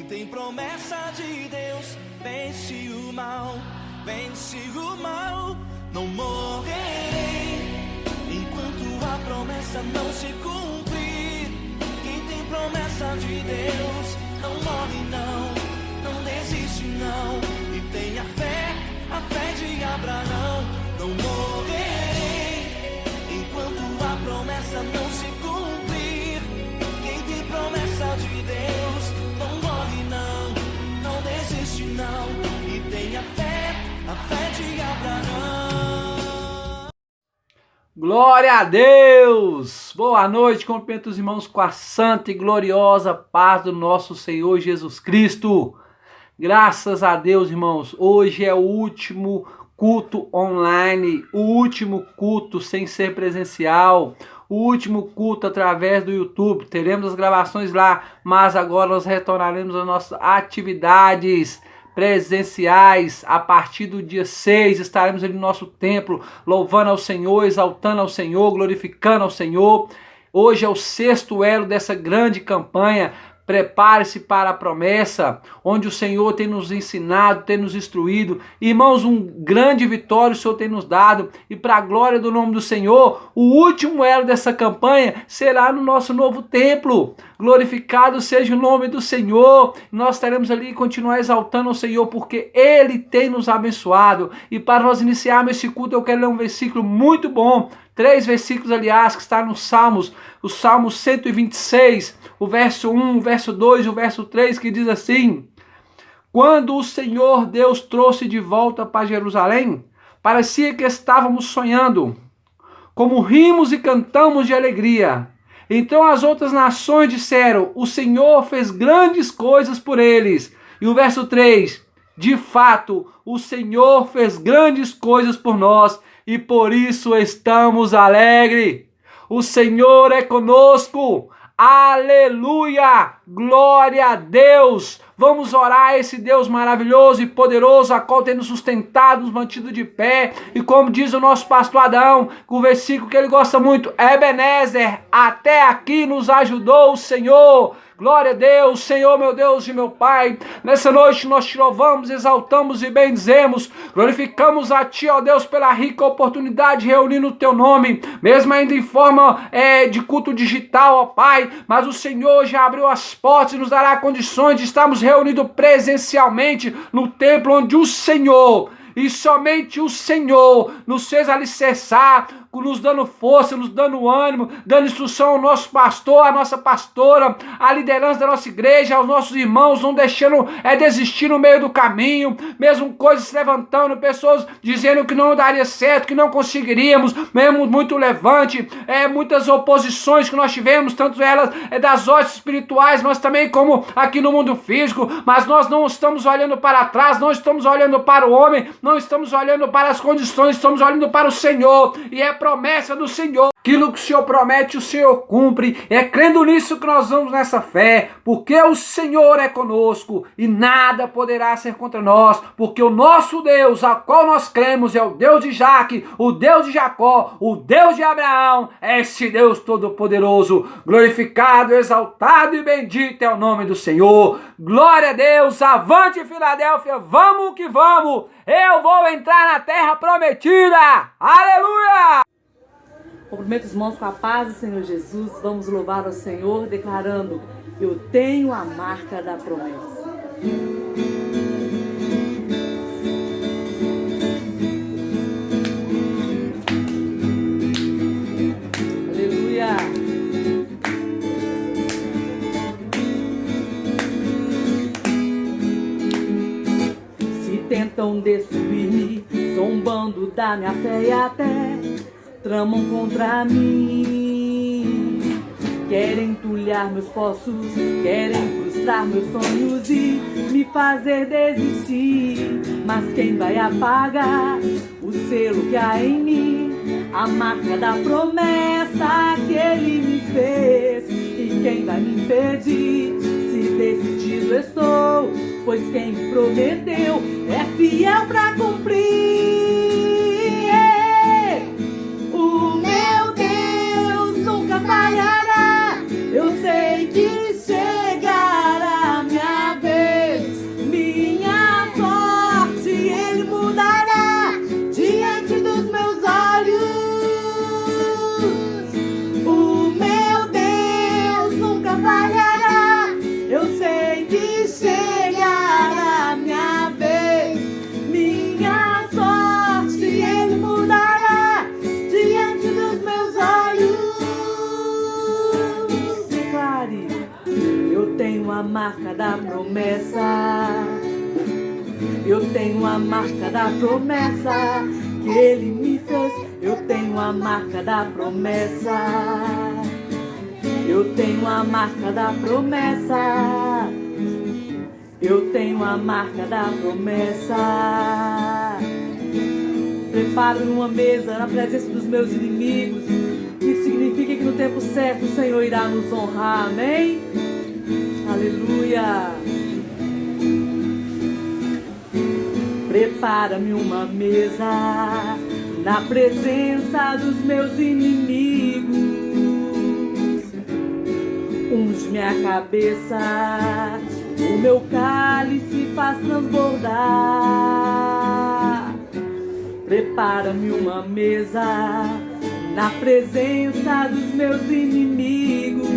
tem promessa de Deus, vence o mal, vence o mal. Não morrerei enquanto a promessa não se cumprir. Quem tem promessa de Deus não morre não desiste não. E tem a fé de Abraão. Não morrerei enquanto a promessa não se cumprir. Quem tem promessa de Deus não morre não desiste não. E tem a fé de Abraão. Glória a Deus! Boa noite, cumprimento os irmãos com a santa e gloriosa paz do nosso Senhor Jesus Cristo. Graças a Deus, irmãos, hoje é o último culto online, o último culto sem ser presencial, o último culto através do YouTube. Teremos as gravações lá, mas agora nós retornaremos às nossas atividades presenciais. A partir do dia 6 estaremos ali no nosso templo, louvando ao Senhor, exaltando ao Senhor, glorificando ao Senhor. Hoje é o 6º elo dessa grande campanha. Prepare-se para a promessa, onde o Senhor tem nos ensinado, tem nos instruído. Irmãos, um grande vitória o Senhor tem nos dado. E para a glória do nome do Senhor, o último elo dessa campanha será no nosso novo templo. Glorificado seja o nome do Senhor. Nós estaremos ali e continuar exaltando o Senhor, porque Ele tem nos abençoado. E para nós iniciarmos esse culto, eu quero ler um versículo muito bom. 3 versículos, aliás, que está nos Salmos. O Salmo 126, o verso 1, o verso 2 e o verso 3, que diz assim: quando o Senhor Deus trouxe de volta para Jerusalém, parecia que estávamos sonhando, como rimos e cantamos de alegria. Então as outras nações disseram: o Senhor fez grandes coisas por eles. E o verso 3, de fato, o Senhor fez grandes coisas por nós, e por isso estamos alegres. O Senhor é conosco. Aleluia! Glória a Deus! Vamos orar a esse Deus maravilhoso e poderoso, a qual tem nos sustentado, nos mantido de pé. E como diz o nosso pastor Adão, o versículo que ele gosta muito, Ebenezer, até aqui nos ajudou o Senhor. Glória a Deus, Senhor, meu Deus e meu Pai. Nessa noite nós te louvamos, exaltamos e bendizemos. Glorificamos a Ti, ó Deus, pela rica oportunidade de reunir no Teu nome, mesmo ainda em forma de culto digital, ó Pai. Mas o Senhor já abriu as portas e nos dará condições de estarmos reunidos presencialmente no templo onde o Senhor, e somente o Senhor, nos fez alicerçar, nos dando força, nos dando ânimo, dando instrução ao nosso pastor, à nossa pastora, à liderança da nossa igreja, aos nossos irmãos, não deixando desistir no meio do caminho, mesmo coisas se levantando, pessoas dizendo que não daria certo, que não conseguiríamos, mesmo muito levante, muitas oposições que nós tivemos, tanto elas das hostes espirituais, mas também como aqui no mundo físico. Mas nós não estamos olhando para trás, não estamos olhando para o homem, não estamos olhando para as condições, estamos olhando para o Senhor, e é promessa do Senhor. Aquilo que o Senhor promete, o Senhor cumpre. É crendo nisso que nós vamos nessa fé, porque o Senhor é conosco e nada poderá ser contra nós, porque o nosso Deus, a qual nós cremos, é o Deus de Jaque, o Deus de Jacó, o Deus de Abraão, é esse Deus todo-poderoso. Glorificado, exaltado e bendito é o nome do Senhor. Glória a Deus, avante Filadélfia, vamos que vamos. Eu vou entrar na terra prometida. Aleluia! Cumprimento os irmãos com a paz do Senhor Jesus. Vamos louvar ao Senhor declarando: eu tenho a marca da promessa. Aleluia! Se tentam destruir-me, zombando da minha fé e até tramam contra mim, querem entulhar meus poços, querem frustrar meus sonhos e me fazer desistir. Mas quem vai apagar o selo que há em mim, a marca da promessa que Ele me fez? E quem vai me impedir, se decidido estou, pois quem me prometeu é fiel para cumprir. O meu Deus nunca falhará. Eu sei que chegará a minha vez. a marca da promessa. Eu tenho a marca da promessa que Ele me fez. Eu tenho a marca da promessa. Eu tenho a marca da promessa. Eu tenho a marca da promessa. Preparo uma mesa na presença dos meus inimigos. Isso significa que no tempo certo o Senhor irá nos honrar, amém? Aleluia. Prepara-me uma mesa na presença dos meus inimigos. Unge minha cabeça, o meu cálice faz transbordar. Prepara-me uma mesa na presença dos meus inimigos.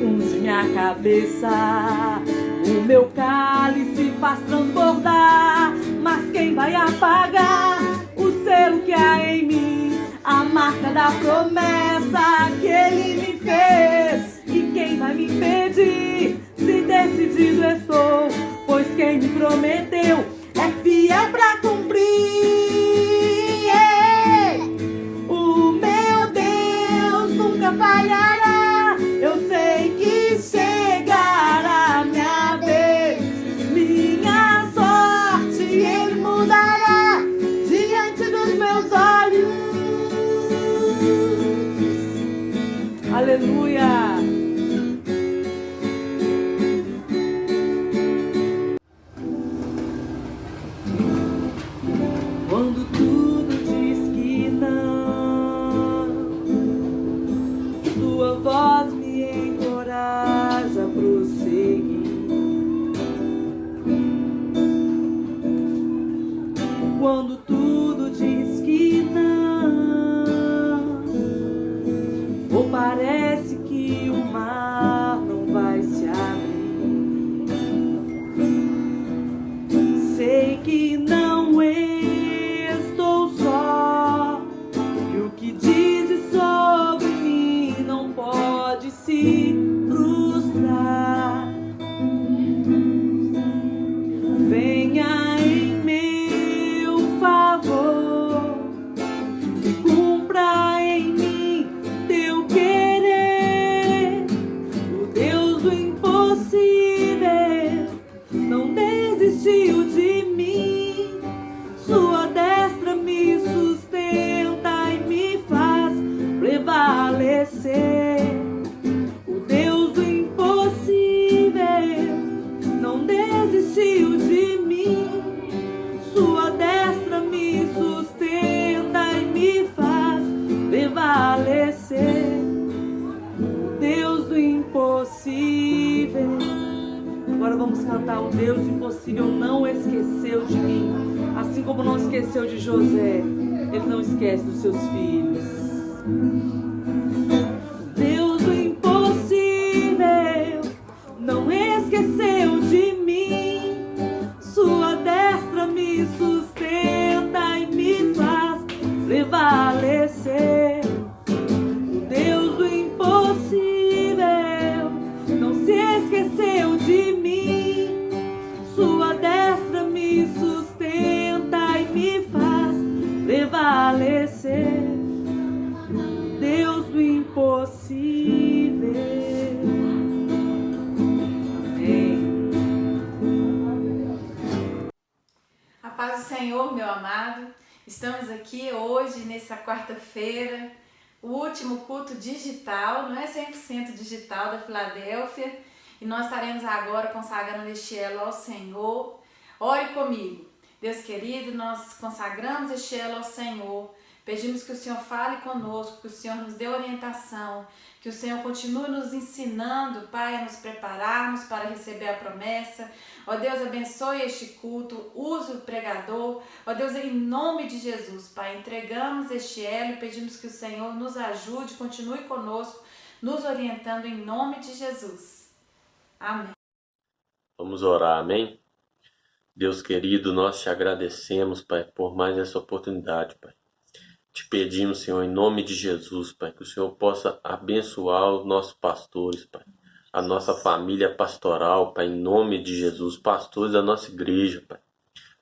Unge minha cabeça, o meu cálice faz transbordar. Mas quem vai apagar o selo que há em mim? A marca da promessa que Ele me fez. E quem vai me impedir? Se decidido estou, pois quem me prometeu é fiel pra cumprir. O meu Deus nunca falhará. Eu sei que chegará a minha vez. Minha sorte Ele mudará diante dos meus olhos. Aleluia. Quando tudo diz que não, tua voz me encoraja a prosseguir. Quando tudo diz que não, ou parece que o mar não vai se abrir, sei que não estou só, e o que dizes sobre mim não pode se frustrar. Venha em meu favor e cumpra em mim teu querer. O Deus do impossível não desistiu de mim. Sua destra me sustenta e me faz prevalecer. O Deus do impossível não desistiu de mim. Sua destra me sustenta e me faz prevalecer. O Deus do impossível. Agora vamos cantar. O Deus do impossível não esqueceu de mim. Assim como não esqueceu de José, Ele não esquece dos seus filhos. Deus do impossível não esqueceu de mim. Sua destra me sustenta e me faz prevalecer. O Deus do impossível não se esqueceu de mim. Sua destra me sustenta e me faz prevalecer. Deus do impossível. Amém. A paz do Senhor, meu amado. Estamos aqui hoje, nessa quarta-feira, o último culto digital, não é 100% digital, da Filadélfia, e nós estaremos agora consagrando este elo ao Senhor. Ore comigo. Deus querido, nós consagramos este elo ao Senhor. Pedimos que o Senhor fale conosco, que o Senhor nos dê orientação, que o Senhor continue nos ensinando, Pai, a nos prepararmos para receber a promessa. Ó Deus, abençoe este culto, use o pregador. Ó Deus, em nome de Jesus, Pai, entregamos este elo e pedimos que o Senhor nos ajude, continue conosco, nos orientando em nome de Jesus. Amém. Vamos orar, amém? Deus querido, nós te agradecemos, Pai, por mais essa oportunidade, Pai. Te pedimos, Senhor, em nome de Jesus, Pai, que o Senhor possa abençoar os nossos pastores, Pai. a nossa família pastoral, Pai, em nome de Jesus, pastores da nossa igreja, Pai.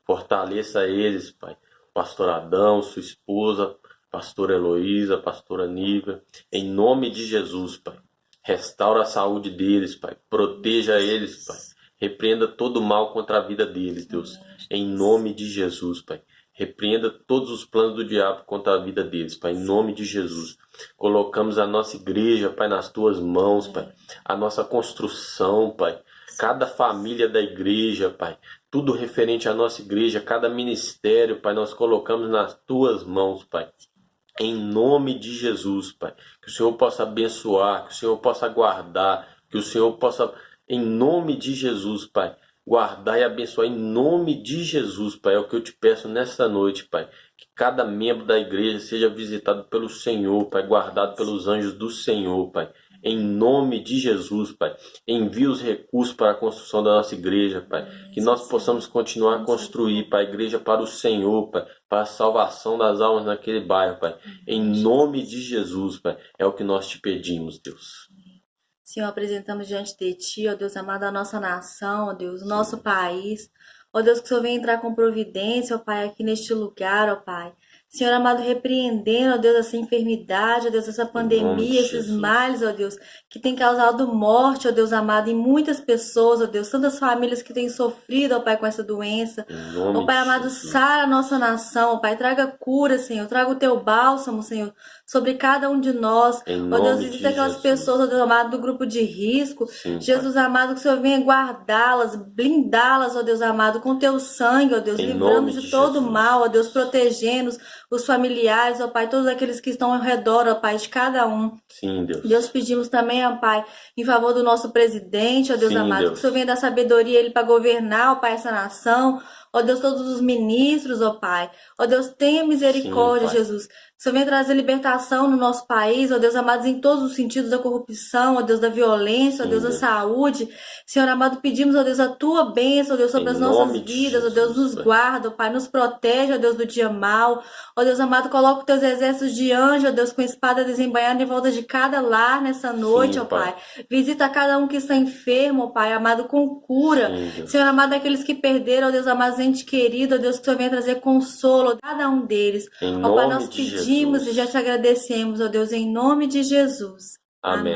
Fortaleça eles, Pai. Pastor Adão, sua esposa, pastora Heloísa, pastora Nívia, em nome de Jesus, Pai. Restaura a saúde deles, Pai. Proteja eles, Pai. Repreenda todo o mal contra a vida deles, Deus. Em nome de Jesus, Pai. Repreenda todos os planos do diabo contra a vida deles, Pai. Em nome de Jesus. Colocamos a nossa igreja, Pai, nas tuas mãos, Pai. A nossa construção, Pai. Cada família da igreja, Pai. Tudo referente à nossa igreja, cada ministério, Pai, nós colocamos nas tuas mãos, Pai. Em nome de Jesus, Pai. Que o Senhor possa abençoar, que o Senhor possa guardar, que o Senhor possa, em nome de Jesus, Pai, guardar e abençoar em nome de Jesus, Pai. É o que eu te peço nesta noite, Pai. Que cada membro da igreja seja visitado pelo Senhor, Pai, guardado pelos anjos do Senhor, Pai. Em nome de Jesus, Pai. Envie os recursos para a construção da nossa igreja, Pai. Que nós possamos continuar a construir, Pai, a igreja para o Senhor, Pai. Para a salvação das almas naquele bairro, Pai. Em nome de Jesus, Pai. É o que nós te pedimos, Deus. Senhor, apresentamos diante de Ti, ó Deus amado, a nossa nação, ó Deus, o nosso país. Ó Deus, que o Senhor venha entrar com providência, ó Pai, aqui neste lugar, ó Pai. Senhor amado, repreendendo, ó Deus, essa enfermidade, ó Deus, essa pandemia, esses males, ó Deus, que tem causado morte, ó Deus amado, em muitas pessoas, ó Deus, tantas famílias que têm sofrido, ó Pai, com essa doença. Ó Pai amado, sara a nossa nação, ó Pai, traga cura, Senhor, traga o Teu bálsamo, Senhor, sobre cada um de nós. Ó Deus, visita aquelas pessoas, ó Deus amado, do grupo de risco. Sim, Jesus amado, que o Senhor venha guardá-las, blindá-las, ó Deus amado, com Teu sangue, ó Deus, livrando de todo mal, ó Deus, protegendo os familiares, ó Pai, todos aqueles que estão ao redor, ó Pai, de cada um. Sim, Deus. Deus, pedimos também, ó Pai, em favor do nosso presidente, ó Deus Sim, amado, Deus. que o Senhor venha dar sabedoria ele para governar, ó Pai, essa nação. Ó Deus, todos os ministros, ó Pai. Ó Deus, tenha misericórdia, Sim, Pai. Jesus. Que o Senhor venha trazer libertação no nosso país, ó Deus amado, em todos os sentidos da corrupção, ó Deus, da violência, ó Sim, Deus, da Deus. saúde. Senhor amado, pedimos, ó Deus, a Tua bênção, ó Deus, sobre Em as nossas nome de vidas, ó Deus, Jesus, nos Pai. guarda, ó Pai, nos protege, ó Deus, do dia mal. Ó Deus amado, coloca os Teus exércitos de anjo, ó Deus, com espada desembainhada em volta de cada lar nessa noite, Sim, ó Pai. Pai. Visita cada um que está enfermo, ó Pai, amado, com cura. Sim, Deus. Senhor amado, aqueles que perderam, ó Deus amado, ente querido, ó Deus, que o Senhor venha trazer consolo a cada um deles. Em Ó Pai, nome nós de pedimos Jesus. e já te agradecemos, ó Deus, em nome de Jesus. Amém.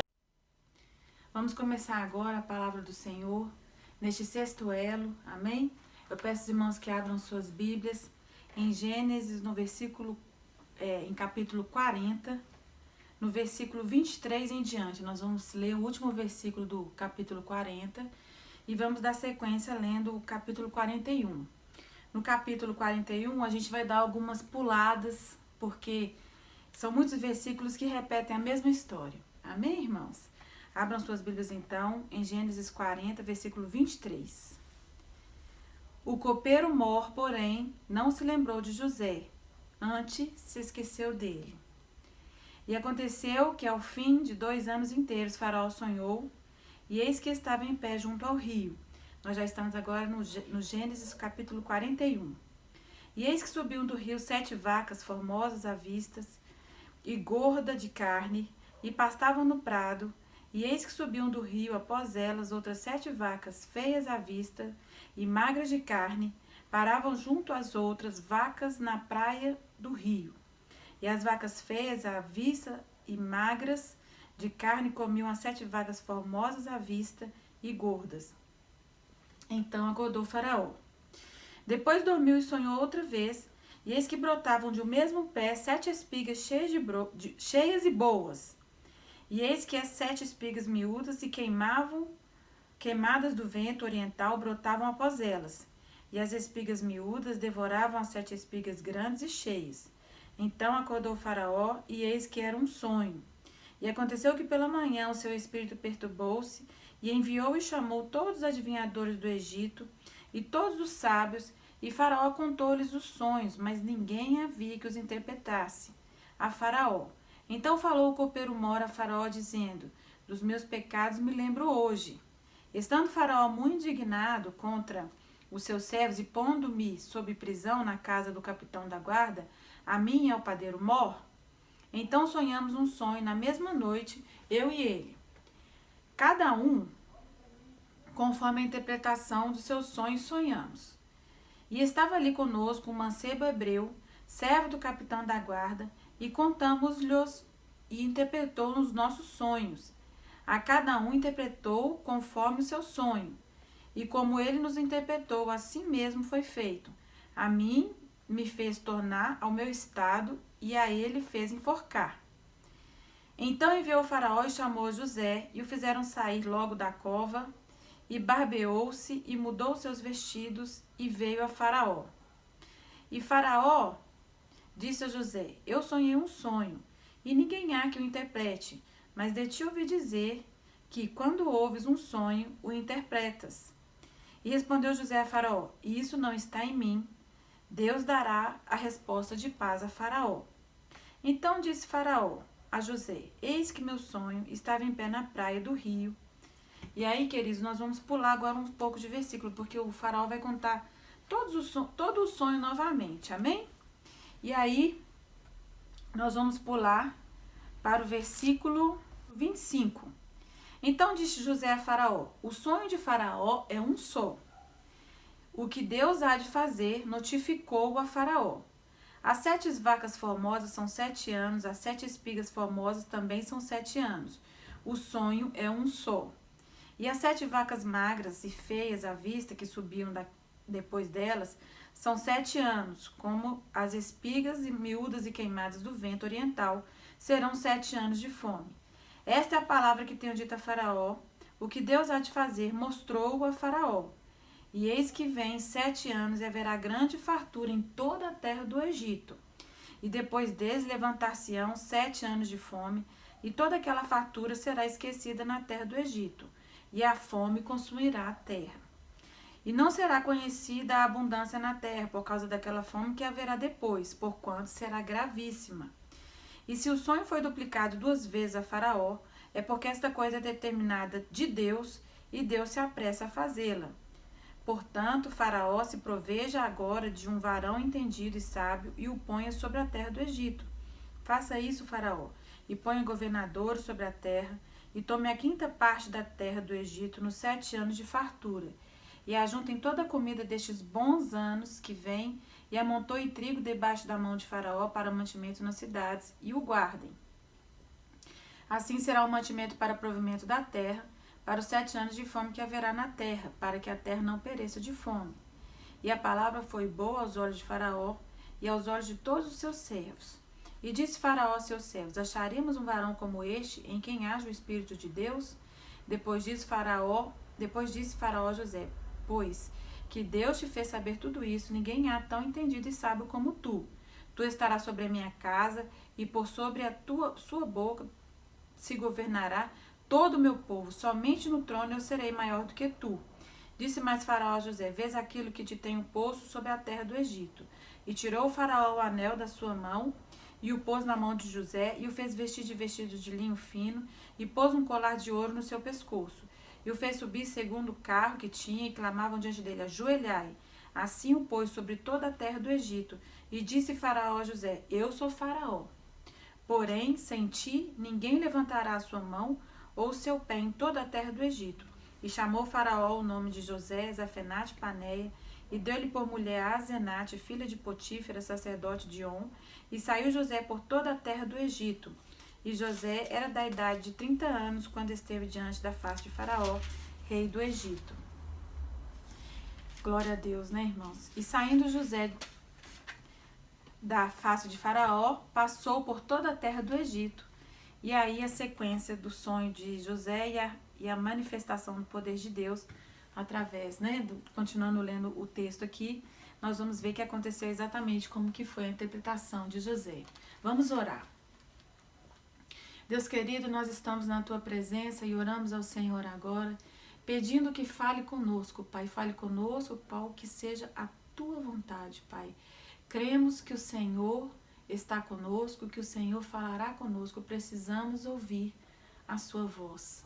Vamos começar agora a palavra do Senhor, neste sexto elo, amém? Eu peço aos irmãos que abram suas Bíblias em Gênesis, no versículo, em capítulo 40, no versículo 23 em diante. Nós vamos ler o último versículo do capítulo 40 e vamos dar sequência lendo o capítulo 41. No capítulo 41, a gente vai dar algumas puladas, porque são muitos versículos que repetem a mesma história. Amém, irmãos? Abram suas Bíblias, então, em Gênesis 40, versículo 23. O copeiro Mor, porém, não se lembrou de José, antes se esqueceu dele. E aconteceu que, ao fim de 2 anos inteiros, Faraó sonhou, e eis que estava em pé junto ao rio. Nós já estamos agora no Gênesis capítulo 41. E eis que subiam do rio 7 vacas formosas à vista e gorda de carne, e pastavam no prado. E eis que subiam do rio após elas outras 7 vacas feias à vista e magras de carne, paravam junto às outras vacas na praia do rio. E as vacas feias à vista e magras de carne comiam as 7 vacas formosas à vista e gordas. Então acordou Faraó. Depois dormiu e sonhou outra vez, e eis que brotavam de um mesmo pé 7 espigas cheias e boas. E eis que as 7 espigas miúdas e queimadas do vento oriental brotavam após elas. E as espigas miúdas devoravam as 7 espigas grandes e cheias. Então acordou Faraó, e eis que era um sonho. E aconteceu que pela manhã o seu espírito perturbou-se, e enviou e chamou todos os adivinhadores do Egito, e todos os sábios, e Faraó contou-lhes os sonhos, mas ninguém havia que os interpretasse a Faraó. Então falou o copeiro Mor a Faraó, dizendo: dos meus pecados me lembro hoje. Estando Faraó muito indignado contra os seus servos, e pondo-me sob prisão na casa do capitão da guarda, a mim e ao padeiro Mor, então sonhamos um sonho na mesma noite, eu e ele. cada um conforme a interpretação dos seus sonhos sonhamos. E estava ali conosco um mancebo hebreu, servo do capitão da guarda, e contamos-lhes e interpretou nos nossos sonhos. A cada um interpretou conforme o seu sonho. E como ele nos interpretou, assim mesmo foi feito. A mim me fez tornar ao meu estado, e a ele fez enforcar. Então enviou o faraó e chamou José, e o fizeram sair logo da cova, e barbeou-se, e mudou seus vestidos, e veio a Faraó. E Faraó disse a José: Eu sonhei um sonho, e ninguém há que o interprete, mas de ti ouvi dizer que, quando ouves um sonho, o interpretas. E respondeu José a Faraó: Isso não está em mim. Deus dará a resposta de paz a Faraó. Então disse Faraó a José: Eis que meu sonho estava em pé na praia do rio. E aí, queridos, nós vamos pular agora um pouco de versículo, porque o Faraó vai contar todo o sonho novamente, amém? E aí, nós vamos pular para o versículo 25. Então disse José a Faraó: O sonho de Faraó é um só. O que Deus há de fazer, notificou a Faraó. As 7 vacas formosas são 7 anos, as 7 espigas formosas também são 7 anos. O sonho é um só. E as 7 vacas magras e feias à vista que subiam depois delas são 7 anos, como as espigas miúdas e queimadas do vento oriental serão 7 anos de fome. Esta é a palavra que tenho dito a Faraó. O que Deus há de fazer, mostrou-o a Faraó. E eis que vem 7 anos e haverá grande fartura em toda a terra do Egito. E depois deles levantar-se-ão 7 anos de fome, e toda aquela fartura será esquecida na terra do Egito, e a fome consumirá a terra. E não será conhecida a abundância na terra, por causa daquela fome que haverá depois, porquanto será gravíssima. E se o sonho foi duplicado 2 vezes a Faraó, é porque esta coisa é determinada de Deus, e Deus se apressa a fazê-la. Portanto, Faraó se proveja agora de um varão entendido e sábio, e o ponha sobre a terra do Egito. Faça isso, Faraó, e ponha governadores sobre a terra, e tome a 5ª parte da terra do Egito nos 7 anos de fartura, e ajuntem toda a comida destes bons anos que vêm, e amontoe trigo debaixo da mão de Faraó para mantimento nas cidades, e o guardem. Assim será o mantimento para provimento da terra, para os 7 anos de fome que haverá na terra, para que a terra não pereça de fome. E a palavra foi boa aos olhos de Faraó e aos olhos de todos os seus servos. E disse Faraó aos seus servos: Acharemos um varão como este, em quem haja o Espírito de Deus? Depois disse Faraó a José: Pois que Deus te fez saber tudo isso, ninguém há tão entendido e sábio como tu. Tu estarás sobre a minha casa, e por sobre a sua boca se governará todo o meu povo. Somente no trono eu serei maior do que tu. Disse mais Faraó a José: Vês aquilo que te tenho posto sobre a terra do Egito. E tirou o Faraó o anel da sua mão, e o pôs na mão de José, e o fez vestir de vestido de linho fino, e pôs um colar de ouro no seu pescoço. E o fez subir segundo o carro que tinha, e clamavam diante dele: Ajoelhai. Assim o pôs sobre toda a terra do Egito. E disse Faraó a José: Eu sou Faraó. Porém, sem ti, ninguém levantará a sua mão ou seu pé em toda a terra do Egito. E chamou Faraó o nome de José, Zafenate Paneia, e deu-lhe por mulher a Asenate, filha de Potífera, sacerdote de On, e saiu José por toda a terra do Egito. E José era da idade de 30 anos, quando esteve diante da face de Faraó, rei do Egito. Glória a Deus, né, irmãos? E saindo José da face de Faraó, passou por toda a terra do Egito. E aí a sequência do sonho de José e a manifestação do poder de Deus através, né, continuando lendo o texto aqui, nós vamos ver que aconteceu exatamente como que foi a interpretação de José. Vamos orar. Deus querido, nós estamos na Tua presença e oramos ao Senhor agora, pedindo que fale conosco, Pai. Fale conosco, Pai, que seja a Tua vontade, Pai. Cremos que o Senhor está conosco, que o Senhor falará conosco. Precisamos ouvir a Sua voz.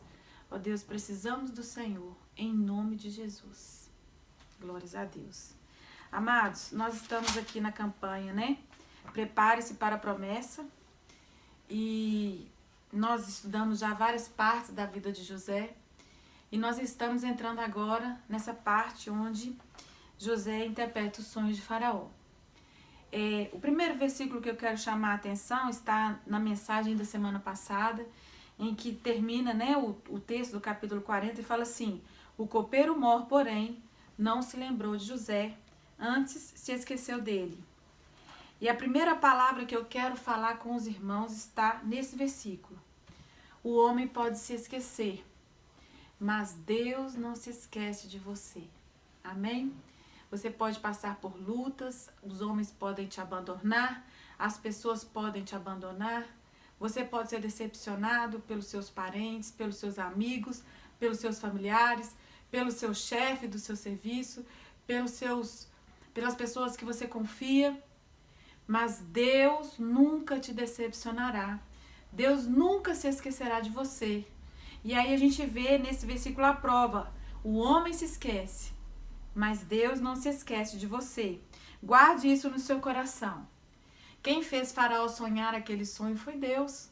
Ó Deus, precisamos do Senhor, em nome de Jesus. Glórias a Deus. Amados, nós estamos aqui na campanha, né? Prepare-se para a promessa. E nós estudamos já várias partes da vida de José. E nós estamos entrando agora nessa parte onde José interpreta os sonhos de Faraó. O primeiro versículo que eu quero chamar a atenção está na mensagem da semana passada, em que termina, né, o texto do capítulo 40 e fala assim: o copeiro mor, porém, não se lembrou de José, antes se esqueceu dele. E a primeira palavra que eu quero falar com os irmãos está nesse versículo. O homem pode se esquecer, mas Deus não se esquece de você. Amém? Você pode passar por lutas, os homens podem te abandonar, as pessoas podem te abandonar, você pode ser decepcionado pelos seus parentes, pelos seus amigos, pelos seus familiares, pelo seu chefe do seu serviço, pelas pessoas que você confia, mas Deus nunca te decepcionará. Deus nunca se esquecerá de você. E aí a gente vê nesse versículo a prova: o homem se esquece, mas Deus não se esquece de você. Guarde isso no seu coração. Quem fez Faraó sonhar aquele sonho foi Deus.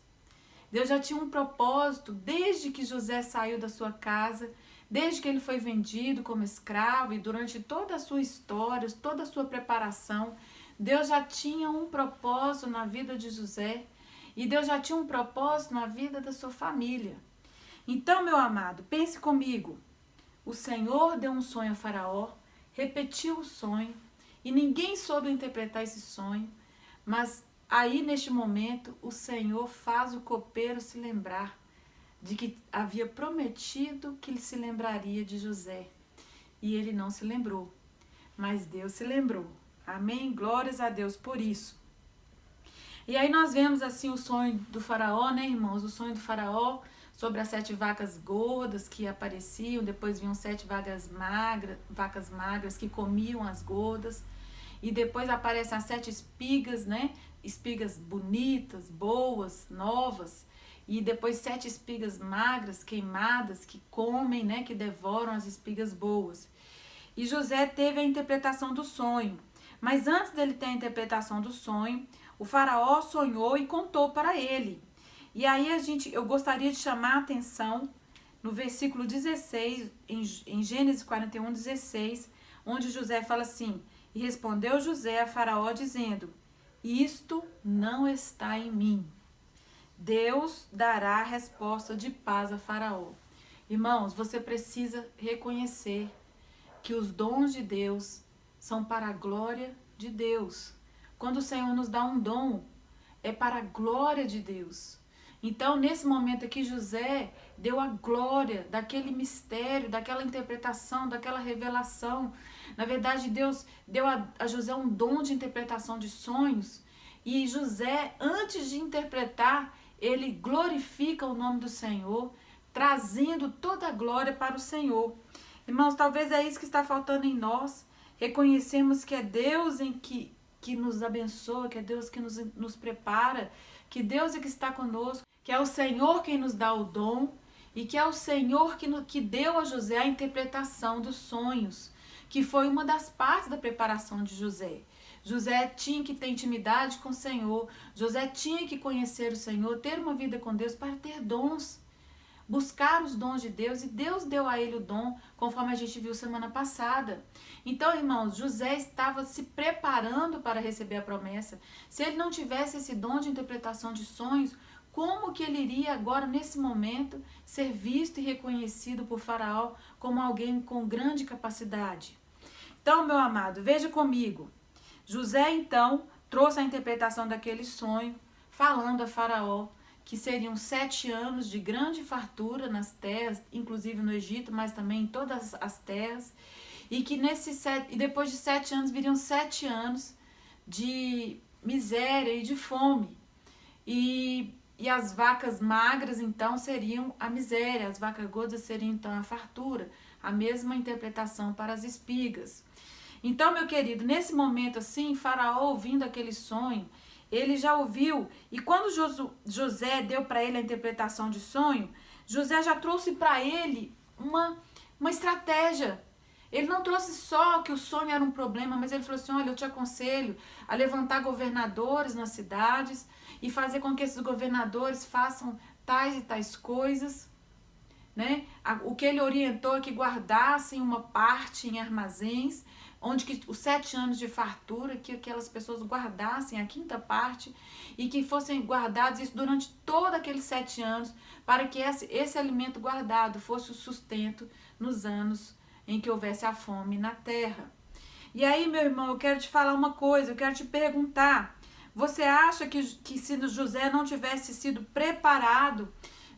Deus já tinha um propósito desde que José saiu da sua casa, desde que ele foi vendido como escravo e durante toda a sua história, toda a sua preparação. Deus já tinha um propósito na vida de José e Deus já tinha um propósito na vida da sua família. Então, meu amado, pense comigo. O Senhor deu um sonho a Faraó, repetiu o sonho e ninguém soube interpretar esse sonho, mas aí neste momento o Senhor faz o copeiro se lembrar de que havia prometido que ele se lembraria de José. E ele não se lembrou, mas Deus se lembrou. Amém? Glórias a Deus por isso. E aí nós vemos assim o sonho do Faraó, né, irmãos? O sonho do Faraó sobre as 7 vacas gordas que apareciam, depois vinham 7 vacas magras que comiam as gordas, e depois aparecem as 7 espigas, né? Espigas bonitas, boas, novas, e depois 7 espigas magras, queimadas, que comem, né? Que devoram as espigas boas. E José teve a interpretação do sonho. Mas antes dele ter a interpretação do sonho, o Faraó sonhou e contou para ele. E aí eu gostaria de chamar a atenção no versículo 16, em Gênesis 41, 16, onde José fala assim: e respondeu José a Faraó dizendo: isto não está em mim. Deus dará a resposta de paz a Faraó. Irmãos, você precisa reconhecer que os dons de Deus são para a glória de Deus. Quando o Senhor nos dá um dom, é para a glória de Deus. Então, nesse momento aqui, José deu a glória daquele mistério, daquela interpretação, daquela revelação. Na verdade, Deus deu a José um dom de interpretação de sonhos. E José, antes de interpretar, ele glorifica o nome do Senhor, trazendo toda a glória para o Senhor. Irmãos, talvez é isso que está faltando em nós. Reconhecemos que é Deus que nos abençoa, que é Deus que nos prepara, que Deus é que está conosco, que é o Senhor quem nos dá o dom e que é o Senhor que deu a José a interpretação dos sonhos, que foi uma das partes da preparação de José. José tinha que ter intimidade com o Senhor, José tinha que conhecer o Senhor, ter uma vida com Deus para ter dons, buscar os dons de Deus, e Deus deu a ele o dom, conforme a gente viu semana passada. Então, irmãos, José estava se preparando para receber a promessa. Se ele não tivesse esse dom de interpretação de sonhos, como que ele iria agora, nesse momento, ser visto e reconhecido por Faraó como alguém com grande capacidade? Então, meu amado, veja comigo. José, então, trouxe a interpretação daquele sonho, falando a Faraó que seriam 7 anos de grande fartura nas terras, inclusive no Egito, mas também em todas as terras, e que depois de 7 anos viriam 7 anos de miséria e de fome. E as vacas magras, então, seriam a miséria, as vacas gordas seriam, então, a fartura, a mesma interpretação para as espigas. Então, meu querido, nesse momento, assim, Faraó, ouvindo aquele sonho, ele já ouviu, e quando José deu para ele a interpretação de sonho, José já trouxe para ele uma estratégia. Ele não trouxe só que o sonho era um problema, mas ele falou assim: olha, eu te aconselho a levantar governadores nas cidades e fazer com que esses governadores façam tais e tais coisas. né? O que ele orientou é que guardassem uma parte em armazéns, onde que os 7 anos de fartura, que aquelas pessoas guardassem a 5ª parte e que fossem guardados isso durante todos aqueles 7 anos, para que esse alimento guardado fosse o sustento nos anos em que houvesse a fome na terra. E aí, meu irmão, eu quero te falar uma coisa, eu quero te perguntar, você acha que se José não tivesse sido preparado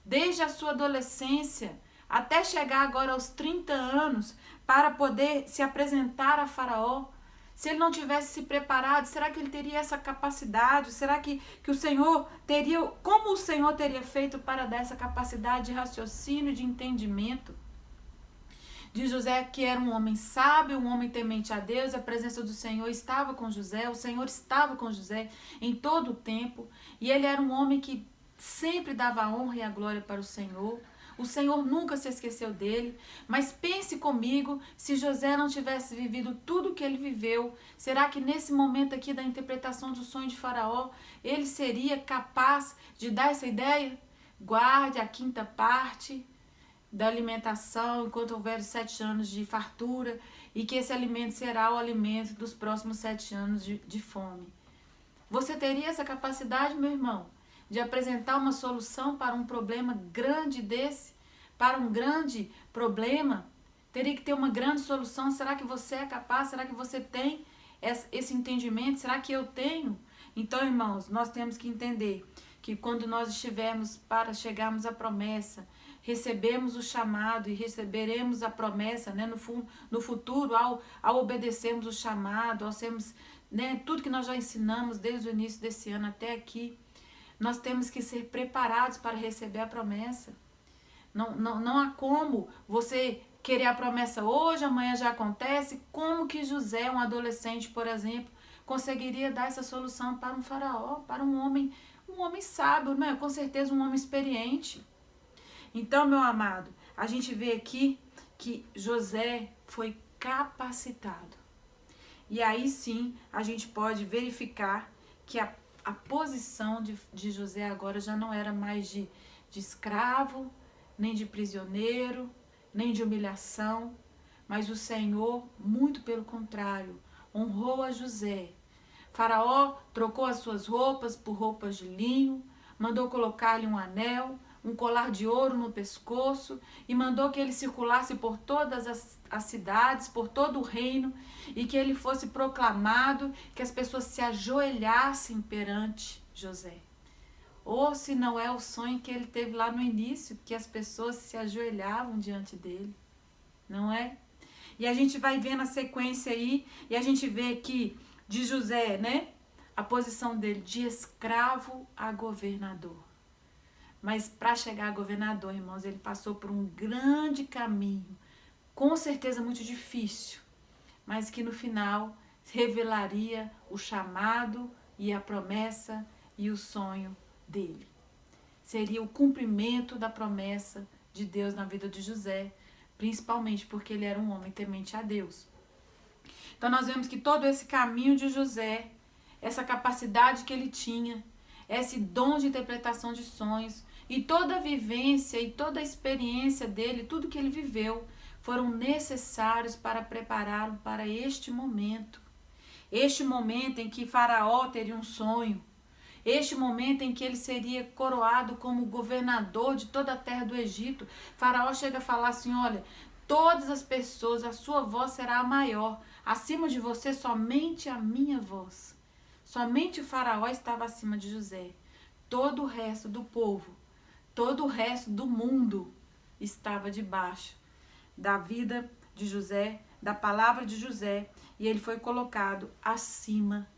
desde a sua adolescência até chegar agora aos 30 anos para poder se apresentar a Faraó, se ele não tivesse se preparado, será que ele teria essa capacidade? Será que o Senhor teria, como o Senhor teria feito para dar essa capacidade de raciocínio, de entendimento? De José, que era um homem sábio, um homem temente a Deus, a presença do Senhor estava com José, o Senhor estava com José em todo o tempo, e ele era um homem que sempre dava a honra e a glória para o Senhor. O Senhor nunca se esqueceu dele, mas pense comigo, se José não tivesse vivido tudo o que ele viveu, será que nesse momento aqui da interpretação do sonho de Faraó, ele seria capaz de dar essa ideia? Guarde a 5ª parte da alimentação enquanto houver 7 anos de fartura, e que esse alimento será o alimento dos próximos 7 anos de fome. Você teria essa capacidade, meu irmão, de apresentar uma solução para um problema grande desse, para um grande problema? Teria que ter uma grande solução. Será que você é capaz? Será que você tem esse entendimento? Será que eu tenho? Então, irmãos, nós temos que entender que quando nós estivermos para chegarmos à promessa, recebemos o chamado e receberemos a promessa, né, no futuro, ao obedecermos o chamado, ao sermos, né, tudo que nós já ensinamos desde o início desse ano até aqui, nós temos que ser preparados para receber a promessa. Não há como você querer a promessa hoje, amanhã já acontece. Como que José, um adolescente, por exemplo, conseguiria dar essa solução para um faraó, para um homem sábio, né? Com certeza um homem experiente. Então, meu amado, a gente vê aqui que José foi capacitado. E aí sim a gente pode verificar que a posição de José agora já não era mais de escravo, nem de prisioneiro, nem de humilhação, mas o Senhor, muito pelo contrário, honrou a José. Faraó trocou as suas roupas por roupas de linho, mandou colocar-lhe um anel, um colar de ouro no pescoço e mandou que ele circulasse por todas as cidades, por todo o reino, e que ele fosse proclamado, que as pessoas se ajoelhassem perante José. Ou se não é o sonho que ele teve lá no início, que as pessoas se ajoelhavam diante dele, não é? E a gente vai ver na sequência aí, e a gente vê que de José, né, a posição dele de escravo a governador. Mas para chegar a governador, irmãos, ele passou por um grande caminho, com certeza muito difícil, mas que no final revelaria o chamado e a promessa e o sonho dele. Seria o cumprimento da promessa de Deus na vida de José, principalmente porque ele era um homem temente a Deus. Então nós vemos que todo esse caminho de José, essa capacidade que ele tinha, esse dom de interpretação de sonhos, e toda a vivência e toda a experiência dele, tudo que ele viveu, foram necessários para prepará-lo para este momento. Este momento em que Faraó teria um sonho. Este momento em que ele seria coroado como governador de toda a terra do Egito. Faraó chega a falar assim, olha, todas as pessoas, a sua voz será a maior. Acima de você, somente a minha voz. Somente o Faraó estava acima de José. Todo o resto do povo, todo o resto do mundo estava debaixo da vida de José, da palavra de José, e ele foi colocado acima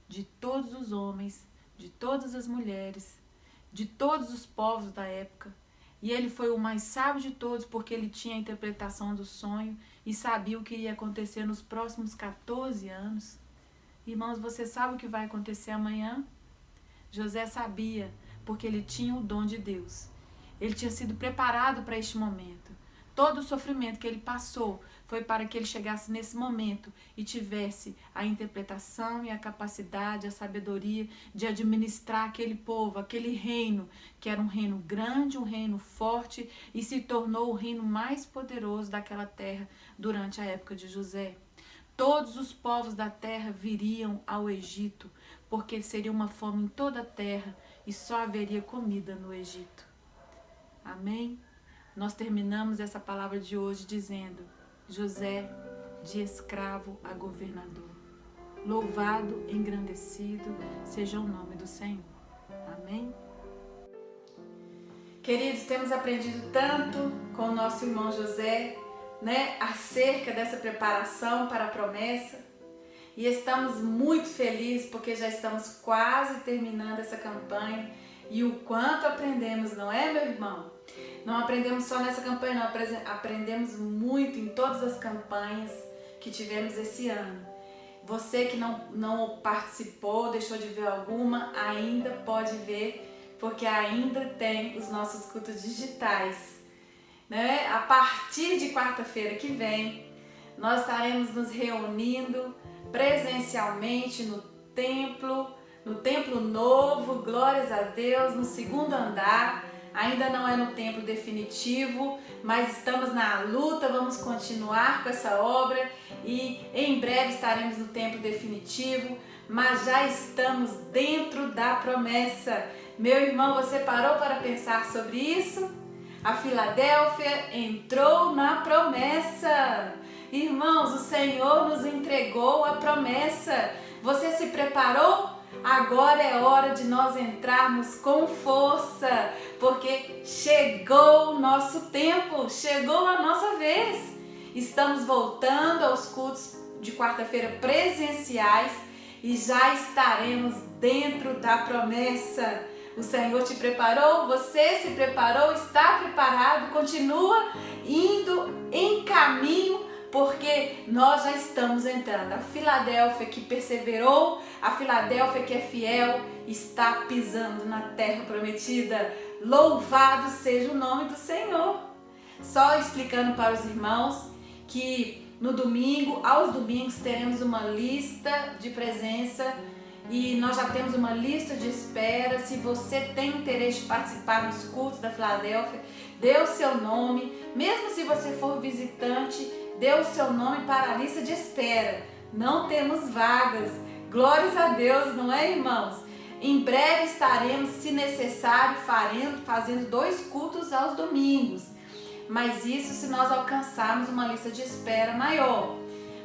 de todos os homens, de todas as mulheres, de todos os povos da época. E ele foi o mais sábio de todos porque ele tinha a interpretação do sonho e sabia o que ia acontecer nos próximos 14 anos. Irmãos, você sabe o que vai acontecer amanhã? José sabia, porque ele tinha o dom de Deus. Ele tinha sido preparado para este momento. todo o sofrimento que ele passou foi para que ele chegasse nesse momento e tivesse a interpretação e a capacidade, a sabedoria de administrar aquele povo, aquele reino, que era um reino grande, um reino forte, e se tornou o reino mais poderoso daquela terra durante a época de José. Todos os povos da terra viriam ao Egito, porque seria uma fome em toda a terra e só haveria comida no Egito. Amém? Nós terminamos essa palavra de hoje dizendo: José, de escravo a governador. Louvado, engrandecido seja o nome do Senhor. Amém? Queridos, temos aprendido tanto com o nosso irmão José, acerca dessa preparação para a promessa. E estamos muito felizes porque já estamos quase terminando essa campanha. E o quanto aprendemos, não é, meu irmão? Não aprendemos só nessa campanha, não. Aprendemos muito em todas as campanhas que tivemos esse ano. Você que não participou, deixou de ver alguma, ainda pode ver, porque ainda tem os nossos cultos digitais. A partir de quarta-feira que vem, nós estaremos nos reunindo presencialmente no templo novo, glórias a Deus, no segundo andar. Ainda não é no templo definitivo, mas estamos na luta, vamos continuar com essa obra e em breve estaremos no templo definitivo, mas já estamos dentro da promessa. Meu irmão, você parou para pensar sobre isso? A Filadélfia entrou na promessa. Irmãos, o Senhor nos entregou a promessa. Você se preparou? Agora é hora de nós entrarmos com força, porque chegou o nosso tempo, chegou a nossa vez. Estamos voltando aos cultos de quarta-feira presenciais e já estaremos dentro da promessa. O Senhor te preparou, você se preparou, está preparado, continua indo em caminho, porque nós já estamos entrando. A Filadélfia que perseverou, a Filadélfia que é fiel, está pisando na terra prometida. Louvado seja o nome do Senhor. Só explicando para os irmãos que no domingo, aos domingos, teremos uma lista de presença e nós já temos uma lista de espera. Se você tem interesse de participar nos cultos da Filadélfia, dê o seu nome. Mesmo se você for visitante, dê o seu nome para a lista de espera. Não temos vagas. Glórias a Deus, não é, irmãos? Em breve estaremos, se necessário, fazendo 2 cultos aos domingos. Mas isso se nós alcançarmos uma lista de espera maior.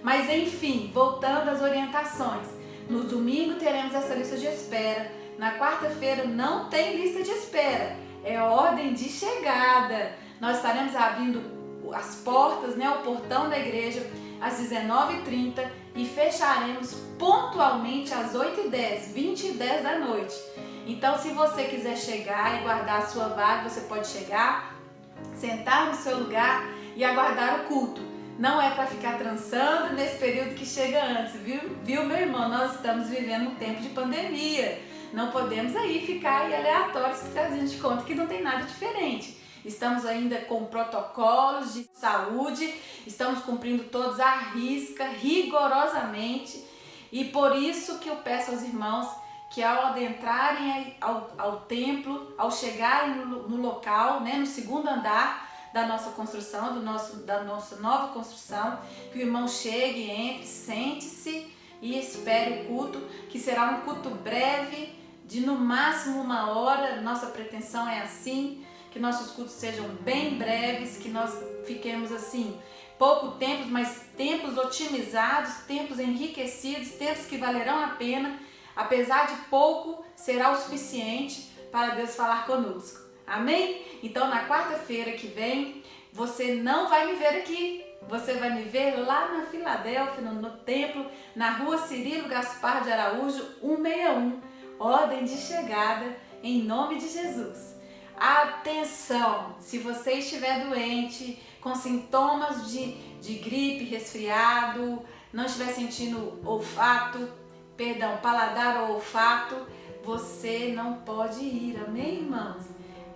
Mas enfim, voltando às orientações. No domingo teremos essa lista de espera. Na quarta-feira não tem lista de espera. É ordem de chegada. Nós estaremos abrindo as portas, o portão da igreja às 19h30 e fecharemos pontualmente às 8h10, 20h10 da noite. Então, se você quiser chegar e guardar a sua vaga, você pode chegar, sentar no seu lugar e aguardar o culto. Não é para ficar trançando nesse período que chega antes, viu, meu irmão? Nós estamos vivendo um tempo de pandemia. Não podemos aí ficar aleatórios, fazendo de conta que não tem nada diferente. Estamos ainda com protocolos de saúde, estamos cumprindo todos à risca, rigorosamente, e por isso que eu peço aos irmãos que ao adentrarem ao templo, ao chegarem no local, no segundo andar da nossa construção, da nossa nova construção, que o irmão chegue, entre, sente-se e espere o culto, que será um culto breve, de no máximo 1 hora. Nossa pretensão é assim, que nossos cultos sejam bem breves, que nós fiquemos assim, pouco tempo, mas tempos otimizados, tempos enriquecidos, tempos que valerão a pena. Apesar de pouco, será o suficiente para Deus falar conosco. Amém? Então, na quarta-feira que vem, você não vai me ver aqui. Você vai me ver lá na Filadélfia, no templo, na rua Cirilo Gaspar de Araújo, 161. Ordem de chegada, em nome de Jesus. Atenção! Se você estiver doente, com sintomas de gripe, resfriado, não estiver sentindo paladar ou olfato, você não pode ir, amém, irmãos?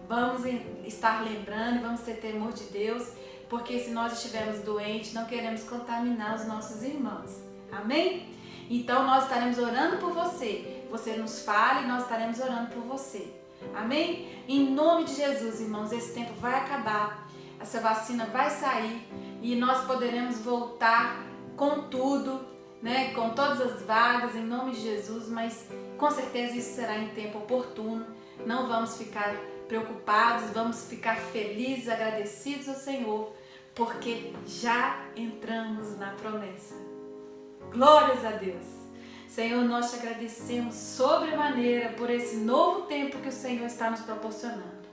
Vamos estar lembrando, vamos ter temor de Deus, porque se nós estivermos doentes, não queremos contaminar os nossos irmãos. Amém? Então nós estaremos orando por você. Você nos fale e nós estaremos orando por você. Amém? Em nome de Jesus, irmãos, esse tempo vai acabar. Essa vacina vai sair e nós poderemos voltar com tudo, né? Com todas as vagas, em nome de Jesus, mas com certeza isso será em tempo oportuno. Não vamos ficar preocupados, vamos ficar felizes, agradecidos ao Senhor, porque já entramos na promessa. Glórias a Deus! Senhor, nós te agradecemos sobremaneira por esse novo tempo que o Senhor está nos proporcionando.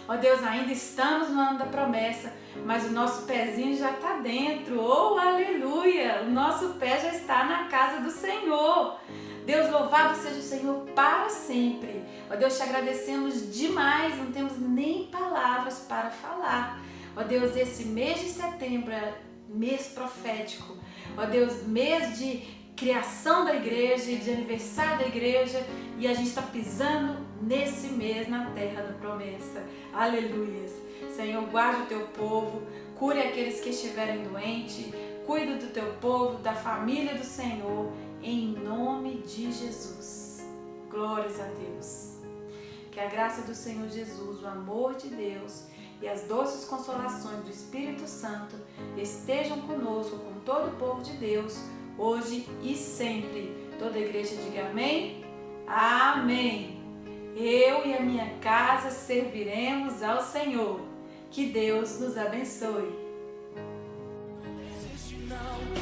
Ó Deus, ainda estamos no ano da promessa, mas o nosso pezinho já está dentro. Oh, aleluia! O nosso pé já está na casa do Senhor. Deus, louvado seja o Senhor para sempre. Ó Deus, te agradecemos demais, não temos nem palavras para falar. Ó Deus, esse mês de setembro é mês profético. Ó Deus, mês de criação da igreja e de aniversário da igreja, e a gente está pisando nesse mês na terra da promessa. Aleluias. Senhor, guarde o teu povo, cure aqueles que estiverem doentes, cuida do teu povo, da família do Senhor, em nome de Jesus. Glórias a Deus. Que a graça do Senhor Jesus, o amor de Deus e as doces consolações do Espírito Santo estejam conosco, com todo o povo de Deus, hoje e sempre. Toda a igreja diga amém? Amém. Eu e a minha casa serviremos ao Senhor. Que Deus nos abençoe. Não existe não.